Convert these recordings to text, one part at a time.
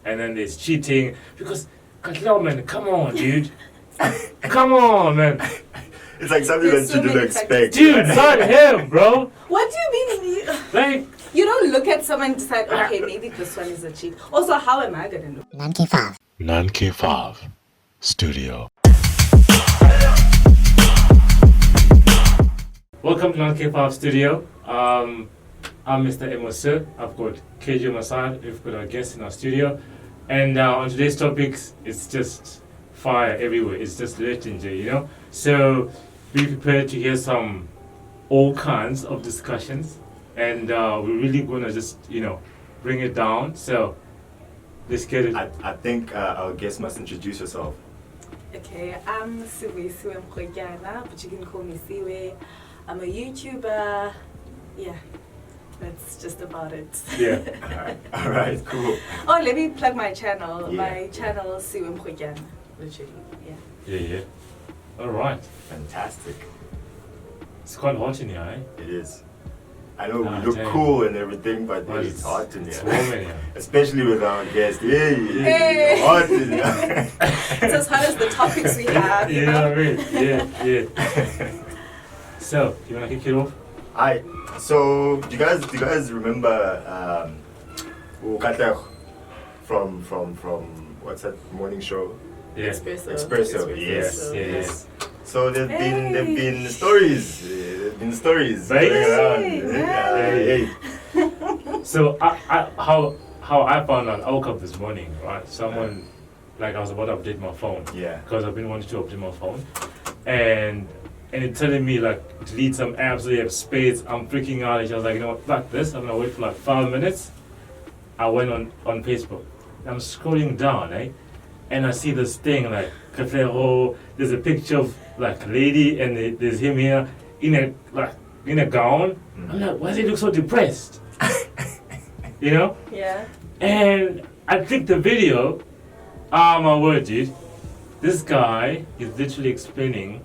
and then there's cheating. Because, Katlego, man, come on, dude. Come on, man. It's like something that you didn't expect. Dude, it's not him, bro. What do you mean? Like, You don't look at someone and decide, okay, maybe this one is a cheat. Also, how am I gonna look? 9K5. 9K5 Studio. welcome to 9K5 Studio. I'm Mr. Emosu. I've got KJ on my side. We've got our guest in our studio. And on today's topics, it's just fire everywhere. It's just legendary, you know? So be prepared to hear all kinds of discussions. And we're really going to just, bring it down. So let's get it. I think our guest must introduce herself. Okay, I'm Sivuyisiwe Mrwetyana, but you can call me Siwe. I'm a YouTuber. Yeah, that's just about it. Yeah. All right, cool. Oh, let me plug my channel. Yeah. My channel is Siwe Mrwetyana, literally. Yeah. Yeah. All right. Fantastic. It's quite hot in here, eh? It is. I know we look damn. cool and everything, but But it's hot in It's here. warm in here. Especially with our guest. Hey, Hey. it's hot in here. It's as hard as the topics we have. You know what I mean? Yeah. So, you want to kick it off? So do you guys remember Katlego from what's that morning show? Yeah. Espresso. Yes. Yeah. So there've Hey. been stories. There've been stories Right? going around. Hey. Hey. So, how I found out, I woke up this morning, right? Someone, I was about to update my phone. Yeah. Because I've been wanting to update my phone. And it's telling me, delete some apps, so you have space. I'm freaking out. And I was like, you know what, fuck this. I'm going to wait for 5 minutes. I went on Facebook. I'm scrolling down, eh? And I see this thing, Katlego, there's a picture of, a lady, and there's him here in a gown. I'm like, why does he look so depressed? You know? Yeah. And I clicked the video. Ah, my word, dude. This guy is literally explaining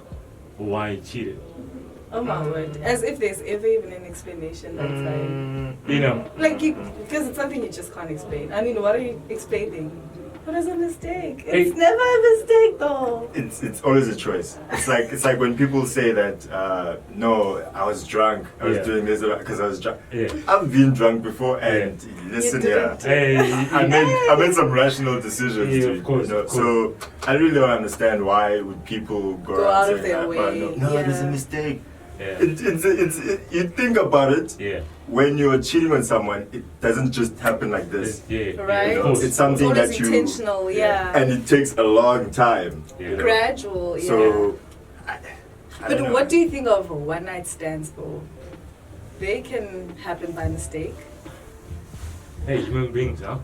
why he cheated. Oh my word. As if there's ever even an explanation outside. You know? Because it's something you just can't explain. I mean, what are you explaining? What is a mistake? Hey. It's never a mistake though. It's always a choice. It's like when people say that no, I was drunk. I was doing this because I was drunk. Yeah. I've been drunk before, and listen, didn't. Hey, I made some rational decisions. Yeah, too, of course, you know? of course. So I really don't understand why would people go Go around out of saying their that, but way, no, yeah. there's a mistake. yeah. You think about it. Yeah. When you're cheating on someone, it doesn't just happen like this. Yeah. Right? Of course. It's something It's always that you intentional, yeah. and it takes a long time. Yeah. You know? Gradual, yeah. So, I But don't know. what do you think of one night stands though? They can happen by mistake. Hey, human beings, huh?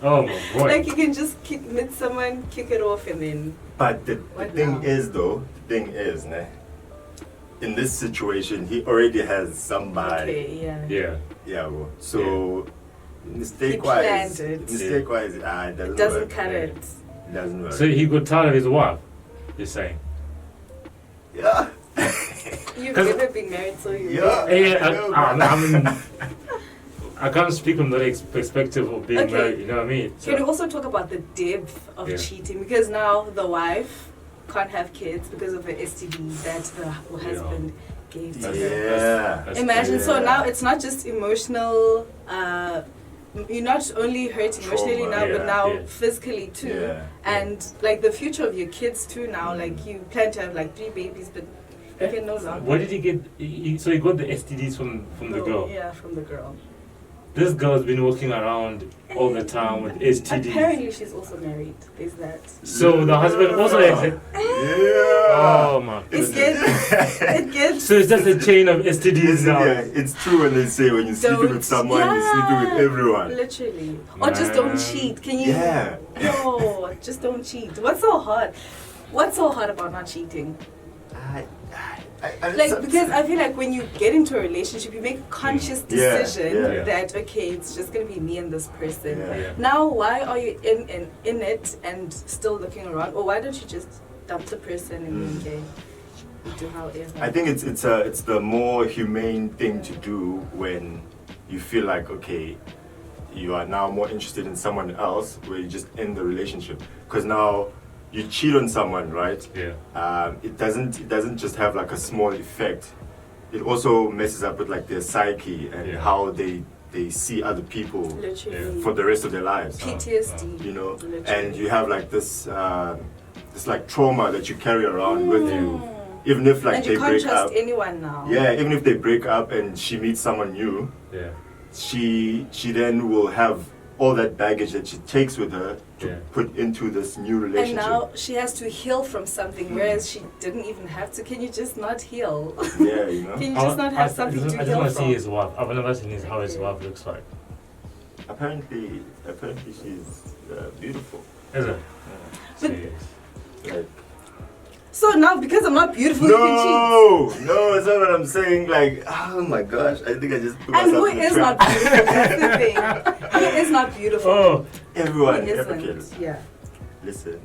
Oh my boy. Like you can just meet someone, kick it off, and then. But the What thing now? is, though, ne, in this situation, he already has somebody. Okay, yeah. Yeah. Yeah, well, so He mistake-wise, planned it. it Doesn't cut Yeah. it. Doesn't work. So he got tired of his wife, you're saying? Yeah. You've 'Cause- never been married, so you. Yeah. Hey, I know, I can't speak from the perspective of being Okay. married, you know what I mean? Can you also talk about the depth of Yeah. cheating? Because now the wife can't have kids because of the STD that the husband gave to her. Yeah. That's Imagine, so Yeah. now it's not just emotional, you're not only hurt emotionally Trauma, now, but yeah, now yeah. physically too. Yeah. And the future of your kids too now, you plan to have 3 babies, but you can no longer. Where did he get? So he got the STDs from the girl. Yeah, from the girl. This girl's been walking around all the time with STDs. Apparently she's also married. There's that. So the husband also has it. Yeah. Oh my It goodness. gets, it gets. So it's just a chain of STDs now. Yeah, it's true when they say when you're sleeping with someone, you're sleeping with everyone. Literally. Or just don't Man. cheat. Can you? Yeah. No, just don't cheat. What's so hard? What's so hard about not cheating? Because I feel like when you get into a relationship, you make a conscious Yeah, decision yeah. that okay, it's just gonna be me and this person. Yeah. Yeah. Now, why are you in it and still looking around? Or why don't you just dump the person and okay, you do however? I think it's the more humane thing to do when you feel like okay, you are now more interested in someone else, where you just end the relationship. Because now you cheat on someone, right? Yeah. It doesn't just have like a small effect. It also messes up with like their psyche and how they see other people Literally. for the rest of their lives. PTSD. You know, Literally. and you have like this like trauma that you carry around with you, even if like and they you can't break trust up. anyone now. Yeah, even if they break up and she meets someone new, Yeah. she then will have all that baggage that she takes with her to put into this new And relationship. now she has to heal from something, whereas she didn't even have to. Can you just not heal? Yeah, you know. Can you just not have something to I just heal want to see from? his wife. I've never seen how his wife looks like. Apparently she's beautiful. Is it? But- Jeez. Like, So now, because I'm not beautiful, you can no, that's not what I'm saying. Like, oh my gosh, I think I just put cheat. And myself who in a is trap. not beautiful? That's the thing. Who is not beautiful? Oh, Everyone, Who okay, isn't? Yeah. listen.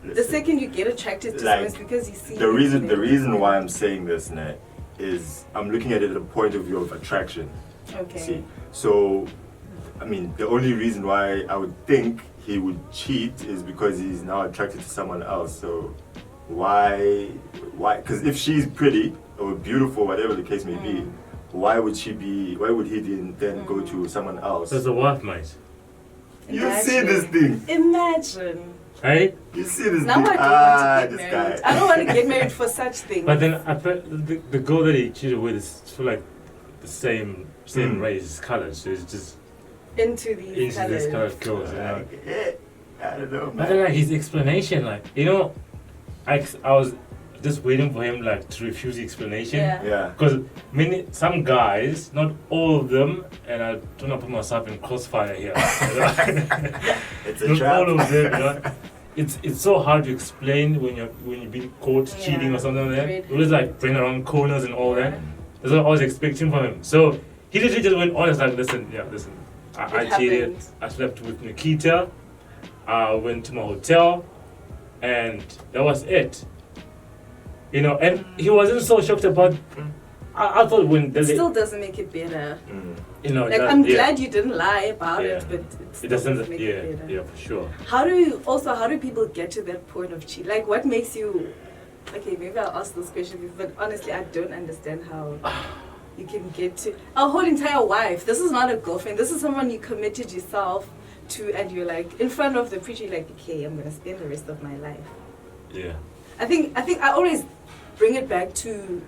The second you get attracted to someone, it's because you see. The reason why I'm saying this, Nat, is I'm looking at it at a point of view of attraction. Okay. See, so I mean, the only reason why I would think he would cheat is because he's now attracted to someone else. So why? Because if she's pretty or beautiful, whatever the case may be, why would he then go to someone else? that's a wife, mate. You see this thing? Imagine. Hey? You see this Now thing? I don't want to This get guy. married. I don't want to get married for such things. But then I bet the girl that he cheated with is sort of like the same race, color, so it's just into these into colors. this kind of girls, you know. I don't know, But then man. like his explanation, like I was just waiting for him like to refuse the explanation. Yeah. Yeah. Because some guys, not all of them, and I don't want to put myself in crossfire here. You know? It's a Not trap. all of them, you know. It's so hard to explain when you've been caught cheating or something like that. Right. It was like running around corners and all that. That's what I was expecting from him. So he literally just went honest, like, listen, I It cheated. happened. I slept with Nikita. I went to my hotel, and that was it. You know, and he wasn't so shocked about. I thought when It still doesn't make it better. you know, Like, that- I'm yeah, glad you didn't lie about Yeah. it, but it doesn't. make Yeah, it better. yeah, for sure. How do people get to that point of cheat? Like, what makes you? Okay, maybe I'll ask this question, but honestly, I don't understand how you can get to a whole entire wife. This is not a girlfriend. This is someone you committed yourself to, and you're like in front of the preacher, you're like, okay, I'm gonna spend the rest of my life. Yeah. I think I always bring it back to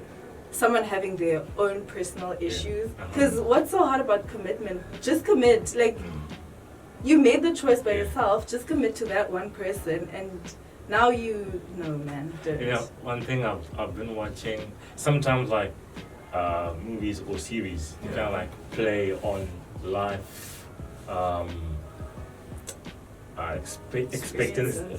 someone having their own personal issues. Because what's so hard about commitment? Just commit. Like, you made the choice by yourself. Just commit to that one person, and now no, man, don't. You know, one thing I've been watching, sometimes like movies or series, you kind of like play on life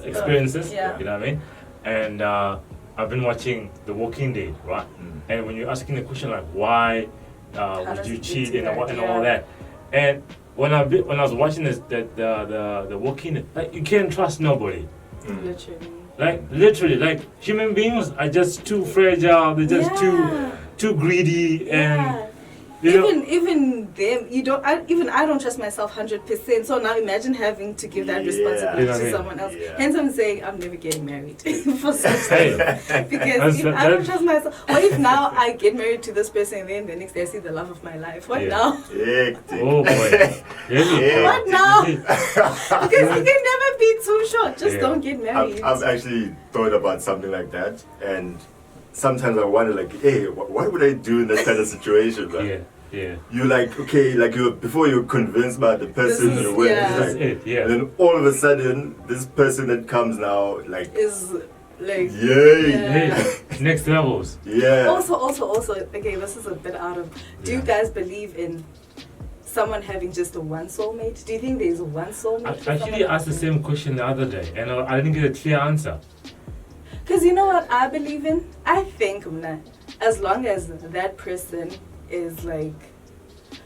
experiences, Yeah. you know what I mean? And I've been watching The Walking Dead, right? And when you're asking the question like, why would does you it cheat get to and, that? and all that, and when I was watching the Walking Dead, like, you can't trust nobody. Literally. Like literally, like human beings are just too fragile. They're just too greedy, and you know. Even them, I don't trust myself 100%. So now imagine having to give that responsibility You know what I to mean? someone else. Yeah. Hence, I'm saying I'm never getting married for such Hey, things. Because if I don't that's- trust myself, what if now I get married to this person and then the next day I see the love of my life? What Yeah. now? Hectic. Oh boy, really? What now? Because you can never be too short. Just Yeah. don't get married. I've actually thought about something like that, and sometimes I wonder, like, hey, what would I do in that kind of situation? Like, Yeah. you like, okay, like before you're convinced about the person This is- you're with, yeah. it's That's like, it. Yeah. and then all of a sudden, this person that comes now, like, Is like yay, Yeah. Hey, next levels. yeah. Also, okay, this is a bit out of. Do you guys believe in someone having just a one soulmate? Do you think there's one soulmate? I actually asked the same question the other day, and I didn't get a clear answer. Because you know what I believe in? I think as long as that person is like.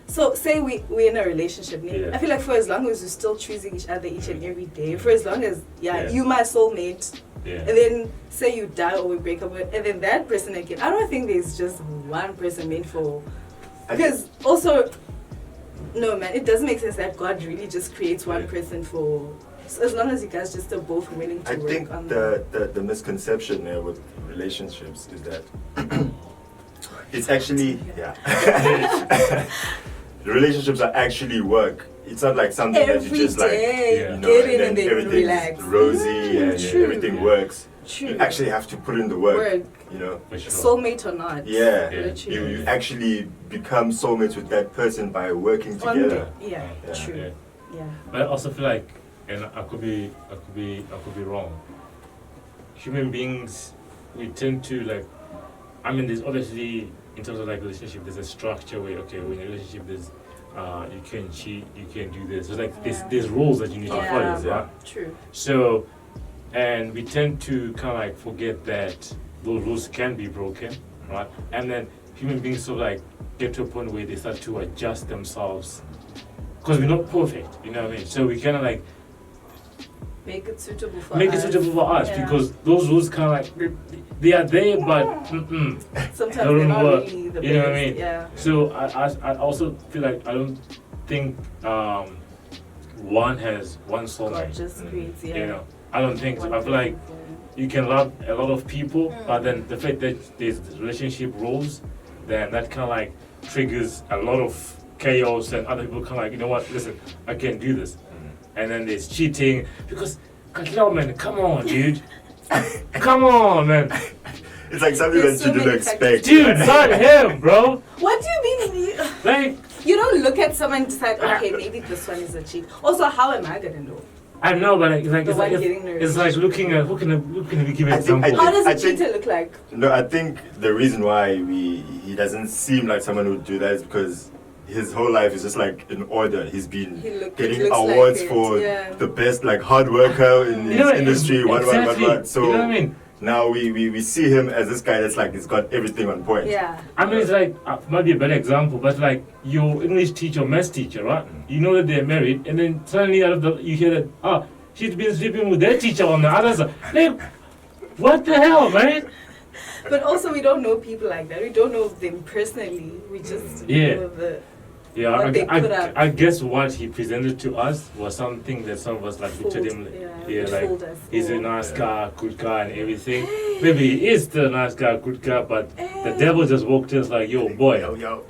So say we're in a relationship. Yeah. I feel like for as long as we're still choosing each other each and every day, for as long as Yeah. you my soulmate, Yeah. and then say you die or we break up, and then that person again. I don't think there's just one person meant for. I Because also, No, man, it doesn't make sense that God really just creates one person for. So as long as you guys just are both willing to I work think on the misconception there with relationships is that it's actually the relationships are actually work. It's not like something that you every just like day, you know, get in and and then then everything's relax. rosy and True. everything works. True. You actually have to put in the work. You know. For sure. Soulmate or not. Yeah. Literally. You actually become soulmates with that person by working On together. yeah, Yeah. true. Yeah. Yeah. But I also feel like, and I could be wrong. Human beings, we tend to like. I mean, there's obviously in terms of like relationship, there's a structure where okay, when a relationship there's, you can cheat, you can do this. So like there's rules that you need to follow, right? True. So, and we tend to kind of like forget that those rules can be broken, right? And then human beings sort of like get to a point where they start to adjust themselves because we're not perfect, you know what I mean? So we kind of like Make it suitable for make us. it suitable for us Yeah. because those rules kind of like they are there, but Sometimes they they're don't not work. really the You know what I best. mean? Yeah. So I also feel like I don't think one has one God soulmate. just creates, yeah. You know, I don't think so. one I feel like person. you can love a lot of people, but then the fact that there's relationship rules, then that kind of like triggers a lot of chaos, and other people kind of like, you know what, listen, I can't do this. And then there's cheating, because, Katlego, man, come on, dude. Come on, man. It's like something There's that you so didn't many expect. Dude, not him, bro. What do you mean? Like, You don't look at someone and decide, okay, maybe this one is a cheat. Also, how am I gonna know? I know, but like, The one getting the it's like looking at, who can we give an I think- example? How does I a think- cheater look like? No, I think the reason why he doesn't seem like someone who would do that is because his whole life is just like in order. He's been It getting looks like awards it, for yeah. the best like hard worker in You know, his industry. What. exactly. So you know what I mean? now we see him as this guy that's like he's got everything on point. Yeah. I mean, it's like, might be a better example, but like your English teacher, maths teacher, right? You know that they're married, and then suddenly out of the, you hear that, she's been sleeping with their teacher on the other side. Like, what the hell, man? But also, we don't know people like that. We don't know them personally. We just Yeah. know the. Yeah, What they put up. I guess what he presented to us was something that some of us like looked at him, like fooled us. he's a nice guy, good guy, and everything. Maybe he is still a nice guy, good guy, but the devil just walked in, like, yo, boy, Yo.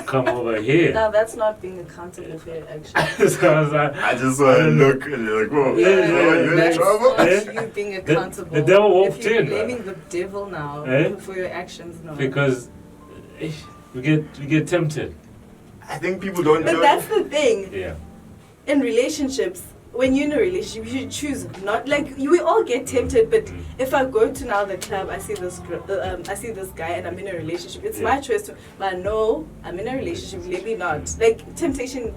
come over here. Now that's not being accountable for your actions. So I was like, I just want to look and you're like, whoa, you're in that's trouble. not Yeah. you being accountable. the devil walked if you're in. blaming the devil now Eh? for your actions, no. because we get tempted. I think people don't But know. that's the thing. Yeah. In relationships, when you're in a relationship, you should choose not like we all get tempted. But if I go to now the club, I see this guy, and I'm in a relationship. It's my choice to. But no, I'm in a relationship. Maybe not. Like temptation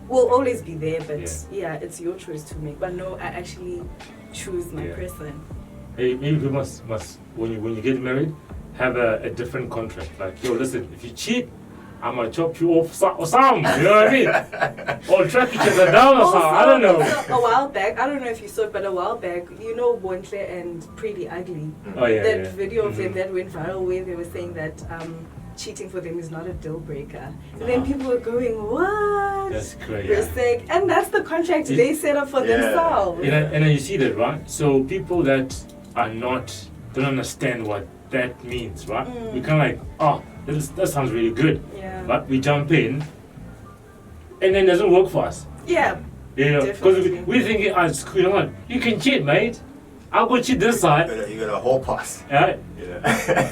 will always be there, but yeah, it's your choice to make. But no, I actually choose my person. Hey, maybe we must when you get married, have a different contract. Like, yo, listen, if you cheat, I'm gonna chop you off or something. You know what I mean? Or track each other down or something. I don't know. Also, a while back, I don't know if you saw it, but a while back, you know, Bontle and Pretty Ugly. Oh yeah. That yeah. video of them that went viral where they were saying that cheating for them is not a deal breaker. And then people were going, what? That's crazy. Respect. And that's the contract they set up for themselves. And then you see that, right? So people that are don't understand what that means, right? We kind of like, that sounds really good. Yeah. But we jump in, and then it doesn't work for us. Yeah. You know, because Definitely. we're thinking, you know what? You can cheat, mate. I'll go cheat this side. You got a whole pass. Right? Yeah.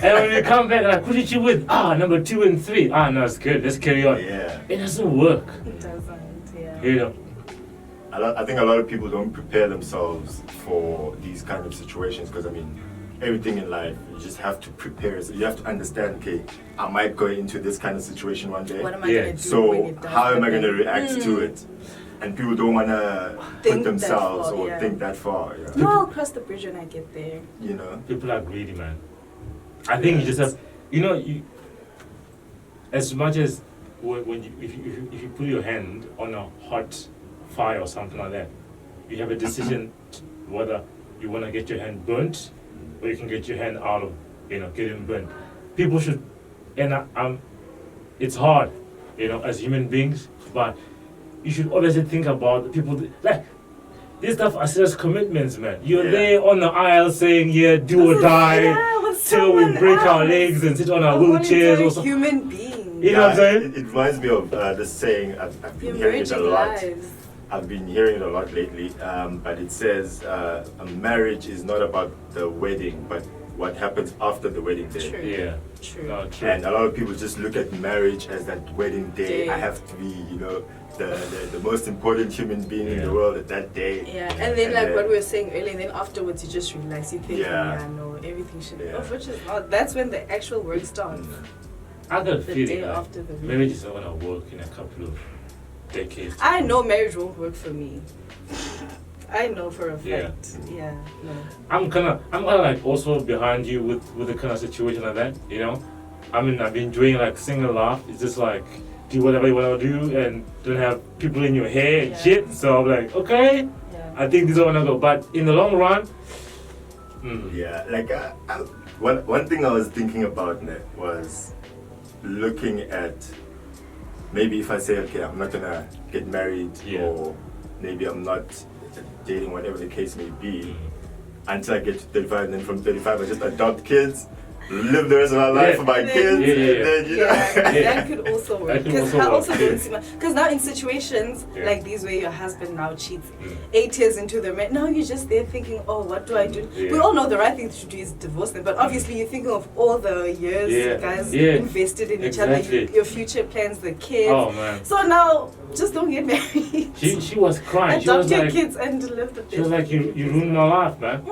And when we come back, like, who did you with? Number 2 and 3. No, it's good. Let's carry on. Yeah. It doesn't work. It doesn't, yeah. You know. I think a lot of people don't prepare themselves for these kind of situations because, I mean, everything in life, you just have to prepare. So you have to understand, okay, I might go into this kind of situation one day. What am I going to do So when it does how am I going to happen? react to it? And people don't want to Think put that themselves far, or yeah. think that far. Yeah. No, I'll cross the bridge when I get there. You know? People are greedy, man. I think you just have, as much as when you, if you put your hand on a hot fire or something like that, you have a decision whether you want to get your hand burnt or you can get your hand out of, getting burnt. People should, and it's hard, as human beings, but you should obviously think about the people like this stuff are serious commitments, man. You're there on the aisle saying, yeah, do or die till we break our legs and sit on our wheelchairs or something. Human being. You know what I'm saying? It reminds me of this saying, I've been hearing it a lot. I've been hearing it a lot lately, but it says a marriage is not about the wedding, but what happens after the wedding day. True. Yeah. True. No, true. And a lot of people just look at marriage as that wedding day. I have to be, the most important human being in the world at that day. Yeah, and then like what we were saying earlier, and then afterwards you just realize, you think, no, everything should be off, which is not. That's when the actual work starts. I got a The feeling day like after the marriage is not gonna work in a couple of decades. I know marriage won't work for me. I know for a fact. Yeah, no. I'm kinda like also behind you with the kind of situation like that, you know. I mean, I've been doing like single life. It's just like do whatever you wanna do and don't have people in your hair and shit. So I'm like, okay, I think this is wanna go. But in the long run, yeah, like one thing I was thinking about was looking at maybe if I say, okay, I'm not gonna get married or maybe I'm not dating, whatever the case may be, until I get to 35, and then from 35 I just adopt kids, live the rest of my life for my kids, and then that could also work. Because I also don't see because now in situations like these where your husband now cheats 8 years into the marriage, now you're just there thinking, oh, what do I do? We all know the right thing to do is divorce them, but obviously you're thinking of all the years you guys invested in each other, your future plans, the kids. Oh man! So now just don't get married. She was crying. Adopt your kids and live the best. She was like, you ruined my life, man.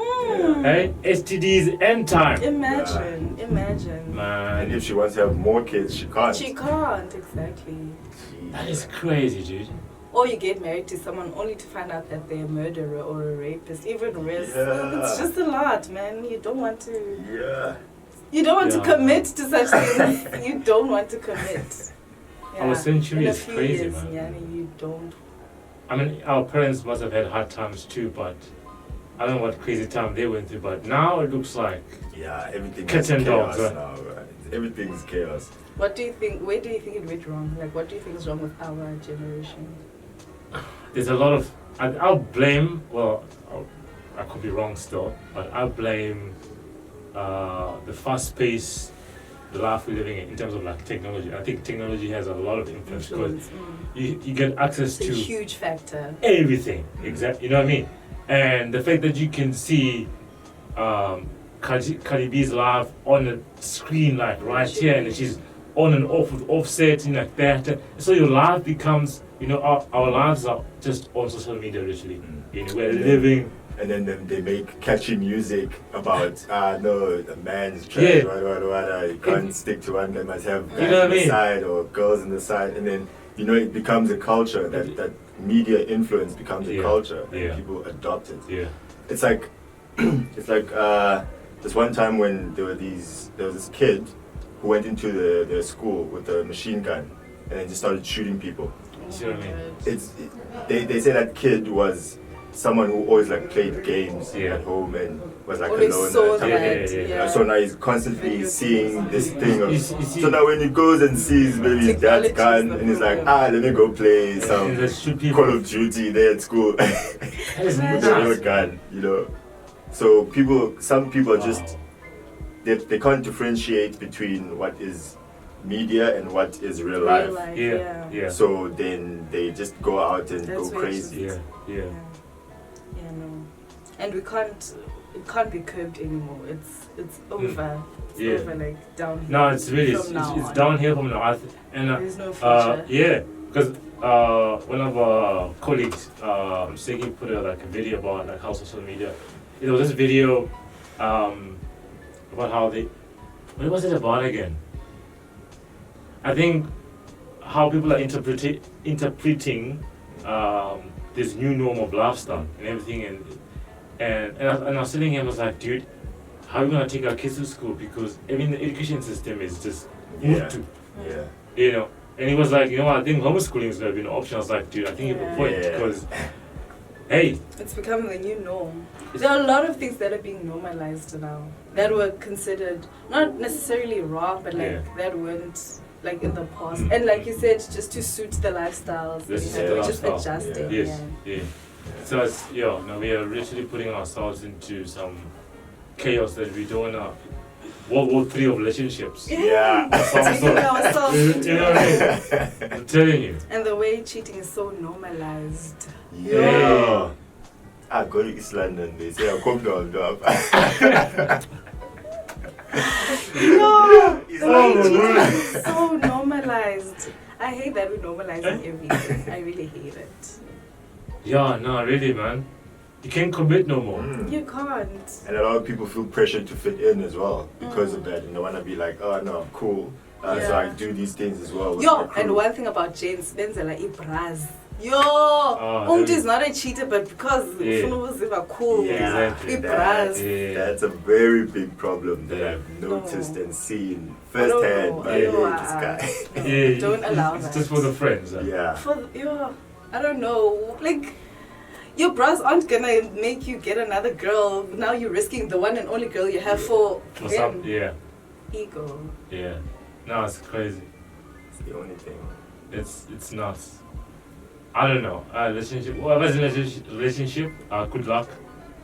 Hey, STDs end time. Imagine. Man. And if she wants to have more kids, she can't. She can't, exactly. That is crazy, dude. Or you get married to someone only to find out that they're a murderer or a rapist, even worse. It's just a lot, man. You don't want to. You don't want to commit to such things. You don't want to commit. Our century is crazy, years, man. You don't. I mean, our parents must have had hard times too, but I don't know what crazy time they went through. But now it looks like everything cats is and chaos dogs. now, right? Everything's chaos. What do you think? Where do you think it went wrong? Like, what do you think is wrong with our generation? There's a lot of. I'll blame. Well, I could be wrong still, but I blame the fast pace, the life we're living in terms of like technology. I think technology has a lot of influence because you get access to a huge factor. Everything, exactly. You know what I mean? And the fact that you can see Cardi B's live on the screen, like right here, and she's on and off with offsetting like that. So your life becomes, our lives are just on social media literally. We're living. And then they make catchy music about, no, the man's trash, you can't stick to one guy, must have guys on the side or girls on the side. And then, it becomes a culture, that media influence becomes a culture, and people adopt it. It's like, this one time when there was this kid who went into the school with a machine gun and then just started shooting people. See what I mean? They say that kid was someone who always played games at home and was alone. So now he's constantly seeing this thing. So now when he goes and sees maybe his dad's gun and he's like, let me go play some Call of Duty there at school with a gun, So some people are just they can't differentiate between what is media and what is real life. So then they just go out and go crazy. No. And it can't be curbed anymore. It's over. It's over, like downhill. No, it's really it's downhill from now. There's no future. Because one of our colleagues, Sigi, put a video about how social media. It was this video about how what was it about again? I think how people are interpreting this new norm of lifestyle and everything, and I was telling him, I was like, dude, how are we gonna take our kids to school? Because the education system is just moved to. And he was like, I think homeschooling is gonna be an option. I was like, dude, I think you have a point because, hey, it's becoming the new norm. There are a lot of things that are being normalized now that were considered not necessarily wrong, but that weren't like in the past, and like you said, just to suit the lifestyles, This you is know, the just lifestyle. adjusting. Yes, yeah. So it's, no, we are literally putting ourselves into some chaos that we don't know. World War III of relationships. Yeah. Some Taking sort. ourselves You into know what I mean? I'm telling you. And the way cheating is so normalized. Yeah. I go to East London, they say I'll come down. No, It's the way so cheating good. is so normalized. I hate that we're normalizing everything. I really hate it. Yeah, no, really, man. You can't commit no more. You can't. And a lot of people feel pressured to fit in as well because of that. And they want to be like, oh no, I'm cool. So I do these things as well. With my Yo, crew. and one thing about James, Benzela ibraz. Yo, really? is not a cheater, but because Yeah. Funubuziva are cool. Yeah, Exactly. Ibraz. Yeah. that's a very big problem that Yeah. I've noticed No. and seen I don't firsthand know. by Yo, this guy. Yeah, Don't allow it's that. just for the friends. Yeah. Yo, I don't know. Like, your bras aren't gonna make you get another girl. Now you're risking the one and only girl you have for For them. some, yeah, Ego. yeah. No, it's crazy. It's the only thing. It's nuts. I don't know. Relationship. Whoever's in a relationship, good luck.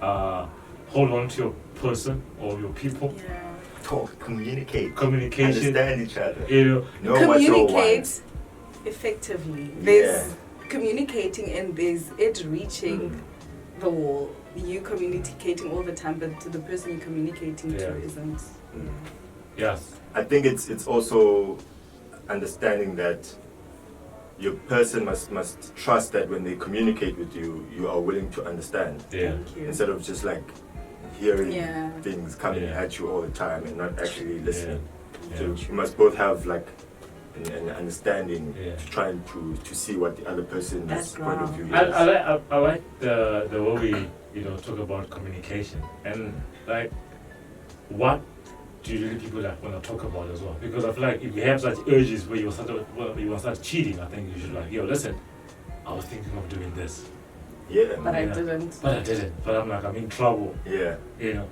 Hold on to your person or your people. Yeah. Talk, communicate, Communication. understand each other. You Know what you Communicate want. effectively. There's Yeah. communicating and there's it reaching the wall. You communicating all the time, but to the person you're communicating to Yeah. isn't. Mm. yes. I think it's also understanding that your person must trust that when they communicate with you, you are willing to understand. Yeah. Thank you. Instead of just like hearing Yeah. things coming Yeah. at you all the time and not actually listening. Yeah. So you must both have like an understanding Yeah. to try and to see what the other person's That's point of right. view is. I like the way we talk about communication and like what do really people like want to talk about as well, because I feel like if you have such urges where you want to start cheating, I think you should like, yo, listen, I was thinking of doing this, Yeah. But I Yeah. didn't. but I didn't. But I'm like, I'm in trouble, Yeah. you know,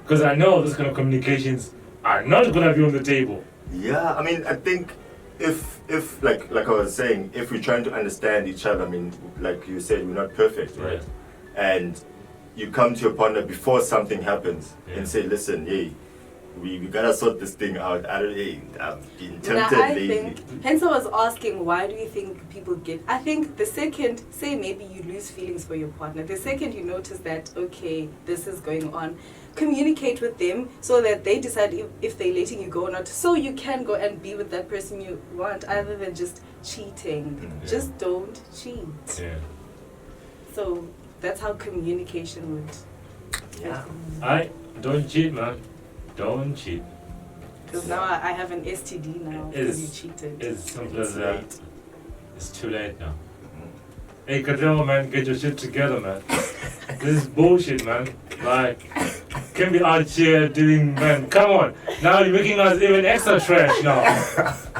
because I know this kind of communications are not gonna be on the table. Yeah, I mean, I think if like I was saying, if we're trying to understand each other, I mean, like you said, we're not perfect, right? And you come to your partner before something happens Yeah. and say, listen, hey, we gotta sort this thing out. I've been Now, tempted I lately. think, hence I was asking, why do you think people get, I think the second, say maybe you lose feelings for your partner, the second you notice that, okay, this is going on, communicate with them so that they decide if they're letting you go or not, so you can go and be with that person you want, other than just cheating. Mm. Just don't cheat. Yeah. So that's how communication would Yeah. I don't cheat, man. Don't cheat. Because now I have an STD now because you cheated. It's simple It's as that. late. It's too late now. Hey, Katlego, man, get your shit together, man. This is bullshit, man. Like, can't be out here doing, man. Come on. Now you're making us even extra trash now.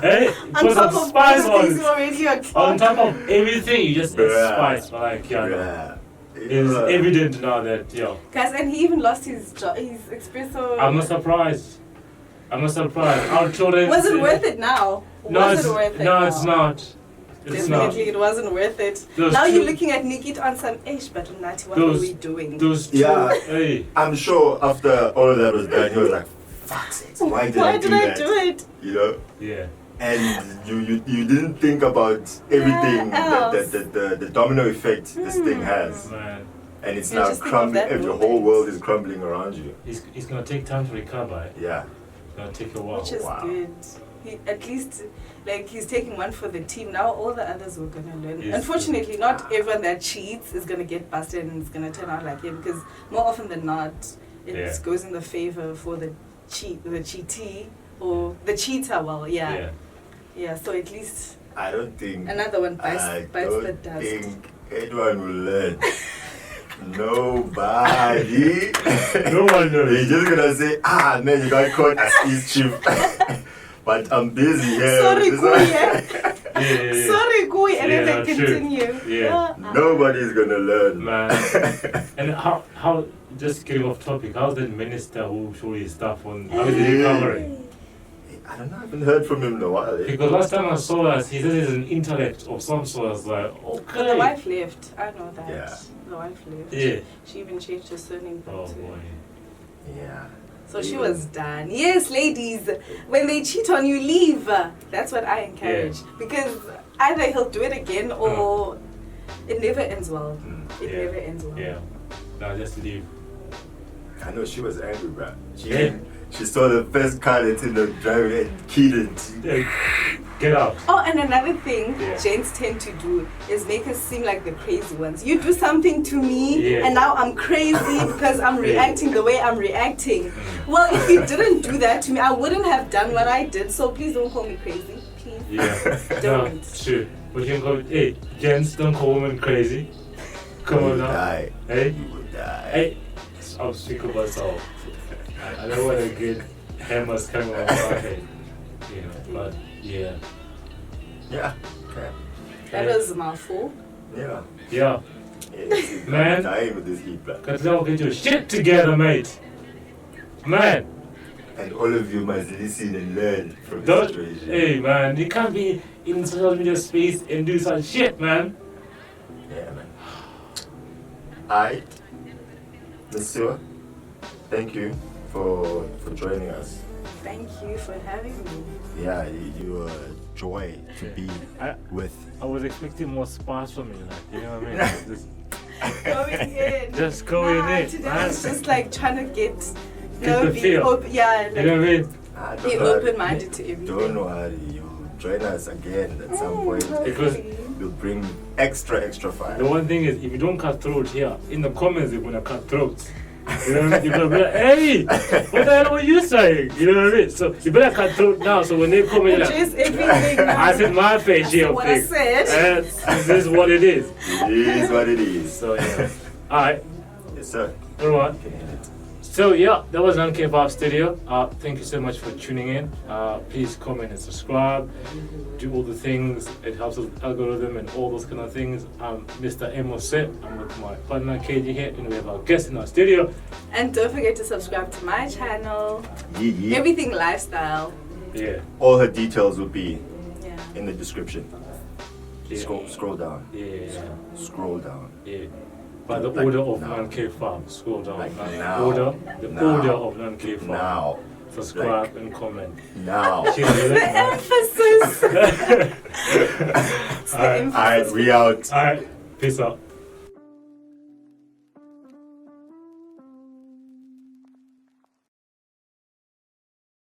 Hey, put some spice on things it. already On top of everything, you just add Bruh. spice. Like, yeah, no. Yeah. It's evident now that, yo, Guys, and he even lost his job, his espresso. I'm not surprised. I'm not surprised. Our children. Was it worth it now? No, Was it's, it worth it no, now? it's not. It's not. Definitely, it wasn't worth it. Those Now two- you're looking at Nikit on some ish, but Nati, what Those- are we doing? Those two, Yeah. hey. I'm sure after all of that was done, he was like, fuck it, why did I do that? it? You know? Yeah. And you didn't think about everything, Yeah, the domino effect this thing has. Man, And it's Yeah, now just think of crumbling, that the whole moment. world is crumbling around you. it's gonna take time to recover. Yeah. It's gonna take a while. Which is wow. good. He, at least, like, he's taking one for the team. Now all the others were gonna learn. Yes. Unfortunately, not everyone that cheats is gonna get busted and it's gonna turn out like him. Because more often than not, it Yeah. goes in the favor for the cheatee or the cheater. Well, yeah. So at least I don't think another one bites I the don't dust. think anyone will learn. Nobody. No one knows. They're just gonna say, man, you got caught as his chief. But I'm busy here. Sorry, This Kui, one- Yeah. Sorry, Kui, and then Yeah, they true. continue. Yeah. Nobody's gonna learn. Man. And how just getting off topic, how's that minister who showed his stuff on how is he recovering? I don't know. I haven't heard from him in a while. Eh? Because last time I saw us, he said he's an intellect of some sort. I was like, But the okay. wife left. I know that. Yeah. The wife left. Yeah. She even changed her surname. Oh too. boy. Yeah. So she was done. Yes, ladies, when they cheat on you, leave. That's what I encourage. Because either he'll do it again or it never ends well. It Yeah. never ends well. Yeah. Now just leave. I know she was angry, bro. Yeah. She saw the first car that's in the driveway and keyed it. Yeah. Get out. Oh, and another thing Yeah. gents tend to do is make us seem like the crazy ones. You do something to me, Yeah. and now I'm crazy because I'm reacting the way I'm reacting. Well, if you didn't do that to me, I wouldn't have done what I did. So please don't call me crazy. Please. Yeah. No, Don't. true. We can call it, hey, gents, don't call women crazy. Come You on will now. die. Hey, You will die. hey. I'll speak of myself. I don't want to get hammers coming on my head. You know, but yeah. Yeah. Okay. That was my fault. Yeah. Yeah. It's Man. dying with this heat, bro. Katlego, get your shit together, mate. Man. And all of you must listen and learn from this Don't, situation. hey man, you can't be in social media space and do such shit, man. Yeah, man. Alright. Miss Siwe, thank you for joining us. Thank you for having me. Yeah, you were a joy to be with. I was expecting more sparks from you, like, you know what I mean? Just, Going in. Just going in, Today man. was just like trying to get, the feel. yeah, you know what I mean? I don't be know how- open-minded to everything. Don't know how you join us again at some point. Because You'll bring extra fire. the one thing is, if you don't cut throat here, in the comments you're gonna cut throats. You know what I mean? You're gonna be like, hey, what the hell were you saying? You know what I mean? So you better cut throat now. So when they comment, you're like, Just everything. I said my face here. what I fix. said. This is what it is. It is what it is. So yeah. Alright, Yes, sir. everyone. You can hit it. So yeah, that was Unk5 Studio. Thank you so much for tuning in. Please comment and subscribe. Do all the things. It helps us with algorithm and all those kind of things. I'm Mr. Emo Set. I'm with my partner KG here, and we have our guest in our studio. And don't forget to subscribe to my channel. Yeah. Everything lifestyle. Yeah. All her details will be Yeah. in the description. Yeah. Scroll down. Yeah. Scroll down. Yeah. By the Like order of now. Unk5. Scroll down. Like The now. order. The Now. order of Unk5. Now. Subscribe and comment. Now. She's with it, man. Emphasis. It's the Alright. emphasis. Alright, we out. Alright. Peace out.